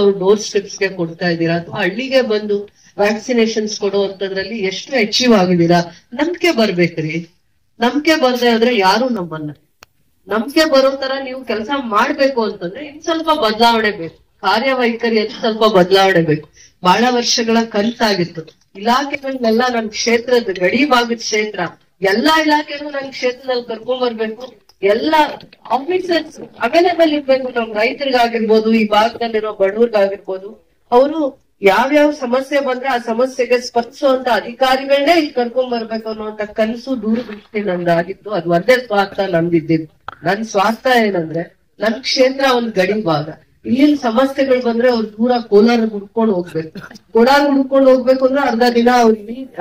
ಅವ್ರು door steps ಗೆ ಕೊಡ್ತಾ ಇದ್ದೀರಾ ಅಥವಾ ಹಳ್ಳಿಗೆ ಬಂದು ವ್ಯಾಕ್ಸಿನೇಷನ್ಸ್ ಕೊಡುವಂತದ್ರಲ್ಲಿ ಎಷ್ಟು ಅಚೀವ್ ಆಗಿದ್ದೀರಾ? ನಂಬಿಕೆ ಬರ್ಬೇಕ್ರಿ. ನಂಬಿಕೆ ಬರ್ದೆ ಆದ್ರೆ ಯಾರು ನಮ್ಮನ್ನ ನಂಬಿಕೆ ಬರೋ ತರ ನೀವು ಕೆಲಸ ಮಾಡ್ಬೇಕು ಅಂತಂದ್ರೆ ಇನ್ ಸ್ವಲ್ಪ ಬದಲಾವಣೆ ಬೇಕು. ಕಾರ್ಯವೈಖರಿಯಲ್ಲಿ ಸ್ವಲ್ಪ ಬದಲಾವಣೆ ಬೇಕು. ಬಹಳ ವರ್ಷಗಳ ಕನಸಾಗಿತ್ತು. ಇಲಾಖೆಗಳನ್ನೆಲ್ಲ ನನ್ ಕ್ಷೇತ್ರದ ಗಡಿ ಭಾಗದ ಕ್ಷೇತ್ರ ಎಲ್ಲಾ ಇಲಾಖೆನೂ ನನ್ ಕ್ಷೇತ್ರದಲ್ಲಿ ಕರ್ಕೊಂಡ್ ಬರ್ಬೇಕು. ಎಲ್ಲ ಆಫೀಸರ್ಸ್ ಅವೈಲೇಬಲ್ ಇರ್ಬೇಕು. ನಮ್ ರೈತರಿಗಾಗಿರ್ಬೋದು, ಈ ಭಾಗದಲ್ಲಿರೋ ಬಡವ್ರಿಗಾಗಿರ್ಬೋದು, ಅವರು ಯಾವ್ಯಾವ ಸಮಸ್ಯೆ ಬಂದ್ರೆ ಆ ಸಮಸ್ಯೆಗೆ ಸ್ಪರ್ಶಿಸುವಂತ ಅಧಿಕಾರಿಗಳನ್ನೇ ಇಲ್ಲಿ ಕರ್ಕೊಂಡ್ ಬರ್ಬೇಕು ಅನ್ನುವಂತ ಕನಸು ದೂರದೃಷ್ಟಿ ನಂದಾಗಿತ್ತು. ಅದು ಒಂದೇ ಸ್ವಾರ್ಥ ನಂದಿದ್ದಿದ್ದು. ನನ್ ಸ್ವಾರ್ಥ ಏನಂದ್ರೆ ನನ್ ಕ್ಷೇತ್ರ ಒಂದ್ ಗಡಿ ಭಾಗ. ಇಲ್ಲಿನ ಸಮಸ್ಯೆಗಳು ಬಂದ್ರೆ ಅವ್ರು ದೂರ ಕೋಲಾರ ಹುಡ್ಕೊಂಡು ಹೋಗ್ಬೇಕು. ಕೋಲಾರ ಹುಡ್ಕೊಂಡು ಹೋಗ್ಬೇಕು ಅಂದ್ರೆ ಅರ್ಧ ದಿನ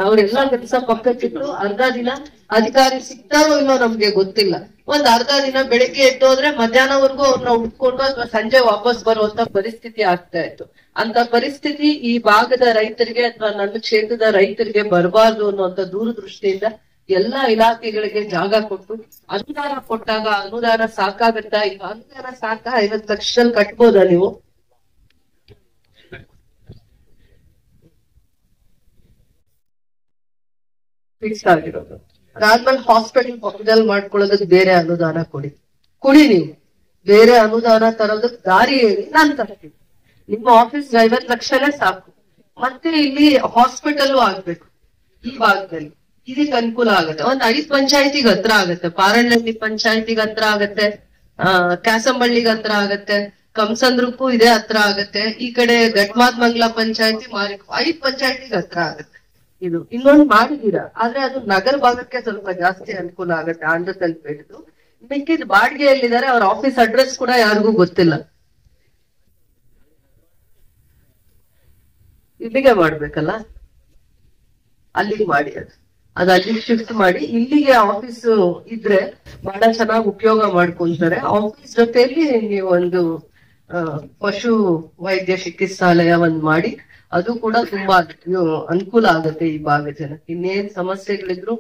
ಅವ್ರೆಲ್ಲಾ ಕೆಲಸ ಪಕ್ಕಕ್ಕಿಟ್ಟು ಅರ್ಧ ದಿನ ಅಧಿಕಾರಿ ಸಿಗ್ತಾರೋ ಇಲ್ಲೋ ನಮ್ಗೆ ಗೊತ್ತಿಲ್ಲ. ಒಂದ್ ಅರ್ಧ ದಿನ ಬೆಳಿಗ್ಗೆ ಎದ್ದು ಹೋದ್ರೆ ಮಧ್ಯಾಹ್ನವರೆಗೂ ಅವ್ರನ್ನ ಹುಡ್ಕೊಂಡು ಅಥವಾ ಸಂಜೆ ವಾಪಸ್ ಬರುವಂತ ಪರಿಸ್ಥಿತಿ ಆಗ್ತಾ ಇತ್ತು. ಅಂತ ಪರಿಸ್ಥಿತಿ ಈ ಭಾಗದ ರೈತರಿಗೆ ಅಥವಾ ನನ್ನ ಕ್ಷೇತ್ರದ ರೈತರಿಗೆ ಬರಬಾರ್ದು ಅನ್ನುವಂತ ದೂರದೃಷ್ಟಿಯಿಂದ ಎಲ್ಲಾ ಇಲಾಖೆಗಳಿಗೆ ಜಾಗ ಕೊಟ್ಟು ಅನುದಾನ ಕೊಟ್ಟಾಗ ಅನುದಾನ ಸಾಕಾಗತ್ತಾ? ಈಗ ಅನುದಾನ ಸಾಕ 50 ಲಕ್ಷದಲ್ಲಿ ಕಟ್ಬೋದಾ ನೀವು? ಫಿಕ್ಸ್ ಆಗಿರೋದು. ಅದಾದ್ಮೇಲೆ ಹಾಸ್ಪಿಟಲ್ ಪಕ್ಕದಲ್ಲಿ ಮಾಡ್ಕೊಳ್ಳೋದಕ್ಕೆ ಬೇರೆ ಅನುದಾನ ಕೊಡಿ ನೀವು. ಬೇರೆ ಅನುದಾನ ತರೋದಕ್ಕೆ ದಾರಿ ಹೇಳಿ, ನಾನ್ ತರ್ತೀನಿ. ನಿಮ್ಮ ಆಫೀಸ್ 50 ಲಕ್ಷನೇ ಸಾಕು. ಮತ್ತೆ ಇಲ್ಲಿ ಹಾಸ್ಪಿಟಲ್ ಆಗ್ಬೇಕು ಈ ಭಾಗದಲ್ಲಿ. ಇದಕ್ಕೆ ಅನುಕೂಲ ಆಗುತ್ತೆ. ಒಂದ್ 5 ಪಂಚಾಯತಿಗೆ ಹತ್ರ ಆಗುತ್ತೆ. ಪಾರಳ್ಳಿ ಪಂಚಾಯತಿಗೆ ಹತ್ರ ಆಗತ್ತೆ, ಕ್ಯಾಸಂಬಳ್ಳಿಗೆ ಹತ್ರ ಆಗತ್ತೆ, ಕಂಸಂದ್ರಕ್ಕೂ ಇದೇ ಹತ್ರ ಆಗತ್ತೆ. ಈ ಕಡೆ ಘಟ್ಮಾದ್ಮಂಗ್ಲ ಪಂಚಾಯತಿ, ಮಾರಿಕು 5 ಪಂಚಾಯತಿಗೆ ಹತ್ರ ಆಗತ್ತೆ. ಇದು ಇನ್ನೊಂದು ಮಾಡಿದೀರಾ, ಆದ್ರೆ ಅದು ನಗರ ಭಾಗಕ್ಕೆ ಸ್ವಲ್ಪ ಜಾಸ್ತಿ ಅನುಕೂಲ ಆಗುತ್ತೆ. ಆಂಧ್ರದಲ್ಲಿ ಬೇಡಿದ್ದು ಮಿಕ್ಕಿದ ಬಾಡಿಗೆಯಲ್ಲಿದ್ದಾರೆ. ಅವ್ರ ಆಫೀಸ್ ಅಡ್ರೆಸ್ ಕೂಡ ಯಾರಿಗೂ ಗೊತ್ತಿಲ್ಲ. ಇಲ್ಲಿಗೆ ಮಾಡ್ಬೇಕಲ್ಲ, ಅಲ್ಲಿಗೆ ಮಾಡಿ. ಅದು ಅಲ್ಲಿಗೆ ಶಿಫ್ಟ್ ಮಾಡಿ ಇಲ್ಲಿಗೆ ಆಫೀಸ್ ಇದ್ರೆ ಬಹಳ ಚೆನ್ನಾಗಿ ಉಪಯೋಗ ಮಾಡ್ಕೊಂತಾರೆ. ಆಫೀಸ್ ಜೊತೆಯಲ್ಲಿ ನೀವು ಒಂದು ಪಶು ವೈದ್ಯ ಚಿಕಿತ್ಸಾಲಯ ಒಂದ್ ಮಾಡಿ, ಅದು ಕೂಡ ತುಂಬಾ ಅನುಕೂಲ ಆಗುತ್ತೆ ಈ ಭಾಗದ ಜನಕ್ಕೆ. ಇನ್ನೇನ್ ಸಮಸ್ಯೆಗಳಿದ್ರು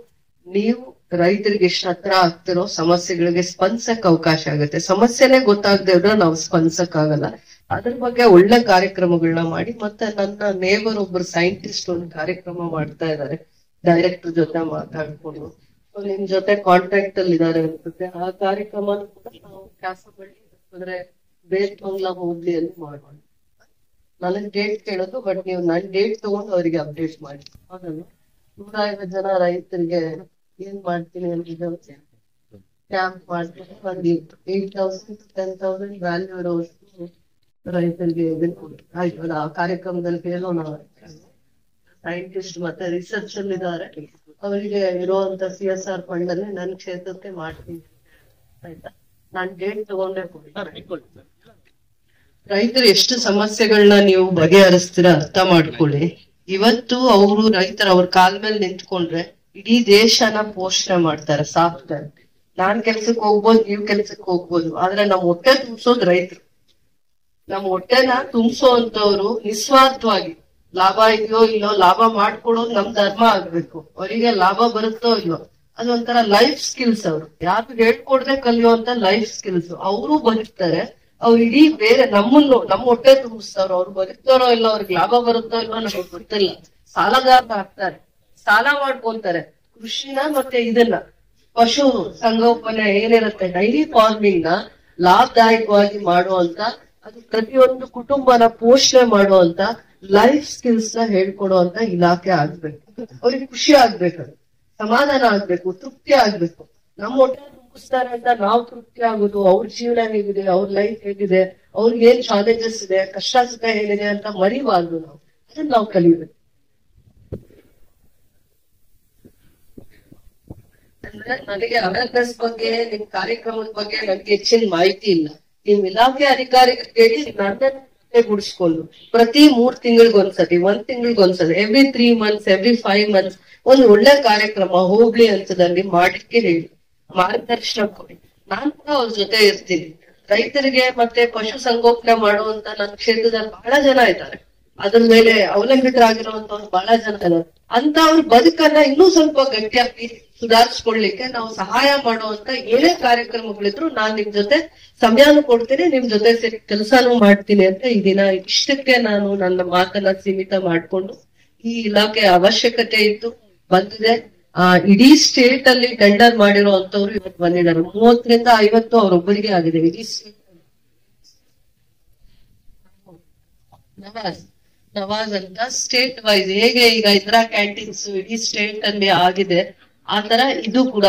ನೀವು ರೈತರಿಗೆ ಎಷ್ಟು ಹತ್ರ ಆಗ್ತಿರೋ ಸಮಸ್ಯೆಗಳಿಗೆ ಸ್ಪಂದಿಸಕ್ ಅವಕಾಶ ಆಗುತ್ತೆ. ಸಮಸ್ಯೆನೇ ಗೊತ್ತಾಗದೆ ಇದ್ರೆ ನಾವು ಸ್ಪಂದಿಸಕ್ ಆಗಲ್ಲ. ಅದ್ರ ಬಗ್ಗೆ ಒಳ್ಳೆ ಕಾರ್ಯಕ್ರಮಗಳನ್ನ ಮಾಡಿ, ಮತ್ತೆ ನನ್ನ ನೇಬರ್ ಒಬ್ರು ಸೈಂಟಿಸ್ಟ್ ಒಂದು ಕಾರ್ಯಕ್ರಮ ಮಾಡ್ತಾ ಇದ್ದಾರೆ, ಡೈರೆಕ್ಟರ್ ಜೊತೆ ಮಾತಾಡ್ಕೊಂಡು. ನಿಮ್ ಜೊತೆ ಕಾಂಟ್ಯಾಕ್ಟ್ ಅಲ್ಲಿ ಇದಾರೆ ಅನ್ಸುತ್ತೆ. ಆ ಕಾರ್ಯಕ್ರಮ ಕೂಡ ನಾವು ಕ್ಯಾಸಬಳ್ಳಿ ಅಂದ್ರೆ ಬೇತ್ಮಂಗ್ಲ ಹೋಗ್ಲಿಯಲ್ಲಿ ಮಾಡೋಣ. ನನಗ್ ಡೇಟ್ ಕೇಳೋದು, ಬಟ್ ನೀವು ನನ್ ಡೇಟ್ ತಗೊಂಡು ಅವರಿಗೆ ಅಪ್ಡೇಟ್ ಮಾಡಿ. ಹೌದಲ್ಲ, 150 ಜನ ರೈತರಿಗೆ ಏನ್ ಮಾಡ್ತೀನಿ ಅಂತ ಕ್ಯಾಂಪ್ ಮಾಡ್ತೀನಿ. ಒಂದ್ 8,000 to 10,000 ವ್ಯಾಲ್ಯೂ ಇರೋಷ್ಟು ರೈತರಿಗೆ ಆಯ್ತು. ಆ ಕಾರ್ಯಕ್ರಮದಲ್ಲಿ ಹೇಳೋಣ. ಸೈಂಟಿಸ್ಟ್ ಮತ್ತೆ ರಿಸರ್ಚ್ ಅಲ್ಲಿ ಇದ್ದಾರೆ, ಅವರಿಗೆ ಇರುವಂತ CSR ಫಂಡ್ ಅಲ್ಲಿ ನನ್ನ ಕ್ಷೇತ್ರಕ್ಕೆ ಮಾಡ್ತೀನಿ. ಆಯ್ತಾ, ನಾನ್ ಡೇಟ್ ತಗೊಂಡೇ ಕೊಡಿ. ರೈತರು ಎಷ್ಟು ಸಮಸ್ಯೆಗಳನ್ನ ನೀವು ಬಗೆಹರಿಸ್ತೀರಾ ಅರ್ಥ ಮಾಡ್ಕೊಳ್ಳಿ. ಇವತ್ತು ಅವರು ರೈತರು ಅವ್ರ ಕಾಲ್ ಮೇಲೆ ನಿಂತ್ಕೊಂಡ್ರೆ ಇಡೀ ದೇಶನ ಪೋಷಣೆ ಮಾಡ್ತಾರೆ, ಸಾಕ್ತಾರೆ. ನಾನ್ ಕೆಲ್ಸಕ್ಕೆ ಹೋಗ್ಬೋದು, ನೀವ್ ಕೆಲ್ಸಕ್ಕೆ ಹೋಗ್ಬೋದು, ಆದ್ರೆ ನಮ್ ಹೊಟ್ಟೆ ತುಂಬಿಸೋದು ರೈತರು. ನಮ್ ಹೊಟ್ಟೆನ ತುಂಬಿಸೋ ಅಂತವ್ರು ನಿಸ್ವಾರ್ಥವಾಗಿ, ಲಾಭ ಇದೆಯೋ ಇಲ್ಲೋ ಲಾಭ ಮಾಡ್ಕೊಡೋದು ನಮ್ ಧರ್ಮ ಆಗ್ಬೇಕು. ಅವರಿಗೆ ಲಾಭ ಬರುತ್ತೋ ಇಲ್ಲೋ ಅದೊಂಥರ ಲೈಫ್ ಸ್ಕಿಲ್ಸ್. ಅವ್ರು ಯಾರು ಹೇಳ್ಕೊಡ್ದೆ ಕಲಿಯುವಂತ ಲೈಫ್ ಸ್ಕಿಲ್ಸ್. ಅವರು ಬದುಕ್ತಾರೆ, ಅವ್ರು ಇಡೀ ಬೇರೆ ನಮ್ಮನ್ನು ನಮ್ಮ ಹೊಟ್ಟೆ ತುಂಬಿಸ್ತಾರೋ. ಅವ್ರು ಬದುಕ್ತಾರೋ ಇಲ್ಲ, ಅವ್ರಿಗೆ ಲಾಭ ಬರುತ್ತೋ ಇಲ್ಲೋ ನಮಗೆ ಗೊತ್ತಿಲ್ಲ. ಸಾಲಗಾರ ಆಗ್ತಾರೆ, ಸಾಲ ಮಾಡ್ಕೊಂತಾರೆ. ಕೃಷಿನ ಮತ್ತೆ ಇದನ್ನ ಪಶು ಸಂಗೋಪನೆ ಏನಿರುತ್ತೆ, ಡೈರಿ ಫಾರ್ಮಿಂಗ್ ನ ಲಾಭದಾಯಕವಾಗಿ ಮಾಡುವಂತ, ಅದು ಪ್ರತಿಯೊಂದು ಕುಟುಂಬನ ಪೋಷಣೆ ಮಾಡುವಂತ ಲೈಫ್ ಸ್ಕಿಲ್ಸ್ ನ ಹೇಳ್ಕೊಡುವಂತ ಇಲಾಖೆ ಆಗ್ಬೇಕು. ಅವ್ರಿಗೆ ಖುಷಿ ಆಗ್ಬೇಕು, ಸಮಾಧಾನ ಆಗ್ಬೇಕು, ತೃಪ್ತಿ ಆಗ್ಬೇಕು. ನಮ್ಮ ಹೊಟ್ಟೆ ತುಂಬಿಸ್ತಾರೆ ಅಂತ ನಾವು ತೃಪ್ತಿ ಆಗುದು, ಅವ್ರ ಜೀವನ ಹೇಗಿದೆ, ಅವ್ರ ಲೈಫ್ ಹೇಗಿದೆ, ಅವ್ರಿಗೆ ಏನ್ ಚಾಲೆಂಜಸ್ ಇದೆ, ಕಷ್ಟ ಸುಖ ಏನಿದೆ ಅಂತ ಮರಿಬಾರ್ದು. ನಾವು ಅದನ್ನ ನಾವು ಕಲಿಬೇಕು. ಅಂದ್ರೆ ನನಗೆ ಅವೇರ್ನೆಸ್ ಬಗ್ಗೆ, ನಿಮ್ ಕಾರ್ಯಕ್ರಮದ ಬಗ್ಗೆ ನನಗೆ ಹೆಚ್ಚಿನ ಮಾಹಿತಿ ಇಲ್ಲ. ನಿಮ್ ಇಲಾಖೆ ಅಧಿಕಾರಿಗಳು ಕೇಳಿ ನನ್ನೇ ಗುಡಿಸ್ಕೊಂಡು ಪ್ರತಿ 3 ತಿಂಗಳಿಗೊಂದ್ಸತಿ, 1 ತಿಂಗಳಿಗೊಂದ್ಸತಿ, ಎವ್ರಿ 3 months, ಎವ್ರಿ 5 months ಒಂದು ಒಳ್ಳೆ ಕಾರ್ಯಕ್ರಮ ಹೋಗ್ಲಿ ಹಂತದಲ್ಲಿ ಮಾಡ್ಲಿಕ್ಕೆ ಹೇಳಿ, ಮಾರ್ಗದರ್ಶನ ಕೊಡಿ. ನಾನ್ ಕೂಡ ಅವ್ರ ಜೊತೆ ಇರ್ತೀನಿ. ರೈತರಿಗೆ ಮತ್ತೆ ಪಶು ಸಂಗೋಪನೆ ಮಾಡುವಂತ ನನ್ನ ಕ್ಷೇತ್ರದಲ್ಲಿ ಬಹಳ ಜನ ಇದ್ದಾರೆ, ಅದ್ರ ಮೇಲೆ ಅವಲಂಬಿತರಾಗಿರುವಂತವ್ರು ಬಹಳ ಜನ ಇದ್ದಾರೆ. ಅಂತ ಅವ್ರ ಬದುಕನ್ನ ಇನ್ನೂ ಸ್ವಲ್ಪ ಗಟ್ಟಿಯಾಗಿ ಸುಧಾರಿಸ್ಕೊಳ್ಲಿಕ್ಕೆ ನಾವು ಸಹಾಯ ಮಾಡುವಂತ ಏನೇ ಕಾರ್ಯಕ್ರಮಗಳಿದ್ರು ನಾನ್ ನಿಮ್ ಜೊತೆ ಸಮಯನೂ ಕೊಡ್ತೀನಿ, ನಿಮ್ ಜೊತೆ ಸೇರಿ ಕೆಲಸನೂ ಮಾಡ್ತೀನಿ ಅಂತ ಈ ದಿನ ಇಷ್ಟಕ್ಕೆ ನಾನು ನನ್ನ ಮಾತನ್ನ ಸೀಮಿತ ಮಾಡ್ಕೊಂಡು, ಈ ಇಲಾಖೆ ಅವಶ್ಯಕತೆ ಇತ್ತು, ಬಂದಿದೆ. ಇಡೀ ಸ್ಟೇಟ್ ಅಲ್ಲಿ ಟೆಂಡರ್ ಮಾಡಿರುವಂತವ್ರು ಇವತ್ತು ಬಂದಿದ್ದಾರೆ. 30ರಿಂದ 50 ಅವರೊಬ್ಬರಿಗೆ ಆಗಿದೆ ಇಡೀ ಸ್ಟೇಟ್. ನವಾಜ್ ಅಂತ ಸ್ಟೇಟ್ ವೈಸ್ ಹೇಗೆ ಈಗ ಇಂದಿರಾ ಕ್ಯಾಂಟೀನ್ಸ್ ಇಡೀ ಸ್ಟೇಟ್ ಅಲ್ಲಿ ಆಗಿದೆ, ಆತರ ಇದು ಕೂಡ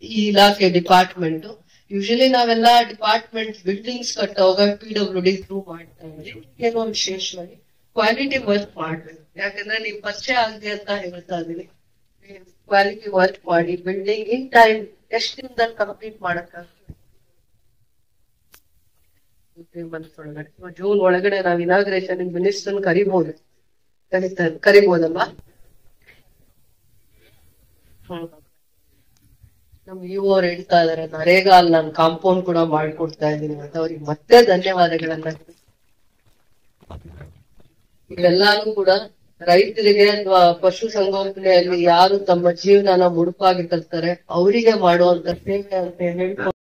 ಈ ಇಲಾಖೆ ಡಿಪಾರ್ಟ್ಮೆಂಟ್. ಯೂಶಲಿ ನಾವೆಲ್ಲ ಡಿಪಾರ್ಟ್ಮೆಂಟ್ ಬಿಲ್ಡಿಂಗ್ಸ್ ಕಟ್ಟೋವಾಗ PWD ಥ್ರೂ ಮಾಡ್ತಾ ಇದ್ವಿ. ಏನೋ ವಿಶೇಷವಾಗಿ ಕ್ವಾಲಿಟಿ ವರ್ಕ್ ಮಾಡ್ಬೇಕು. ಯಾಕಂದ್ರೆ ನೀವು ಪರಿಚಯ ಆಗದೆ ಅಂತ ಹೇಳ್ತಾ ಇದೀನಿ. ಕ್ವಾಲಿಟಿ ವರ್ಕ್ ಮಾಡಿ ಬಿಲ್ಡಿಂಗ್ ಇನ್ ಟೈಮ್ ಎಷ್ಟು ದಿನದಲ್ಲಿ ಕಂಪ್ಲೀಟ್ ಮಾಡಕ್ಕಾಗ್ತದೆ. ಜೂನ್ ಒಳಗಡೆ ನಾವ್ ಇನಾಗ್ರೇಷನ್ ಮಿನಿಸ್ಟರ್ ಕರಿಬೋದಲ್ವಾ? ನಮ್ ಇಒ ಅವ್ರು ಹೇಳ್ತಾ ಇದಾರೆ ನರೇಗಾ ಅಲ್ಲಿ ನಾನು ಕಾಂಪೌಂಡ್ ಕೂಡ ಮಾಡ್ಕೊಡ್ತಾ ಇದ್ದೀನಿ ಅಂತ. ಅವ್ರಿಗೆ ಮತ್ತೆ ಧನ್ಯವಾದಗಳನ್ನ. ಇವೆಲ್ಲಾನು ಕೂಡ ರೈತರಿಗೆ ಅಥವಾ ಪಶು ಸಂಗೋಪನೆಯಲ್ಲಿ ಯಾರು ತಮ್ಮ ಜೀವನನ ಮುಡುಪಾಗಿ ಕಲ್ತಾರೆ ಅವರಿಗೆ ಮಾಡುವಂತ ಸೇವೆ ಅಂತ ಹೇಳ್ಕೊಂಡು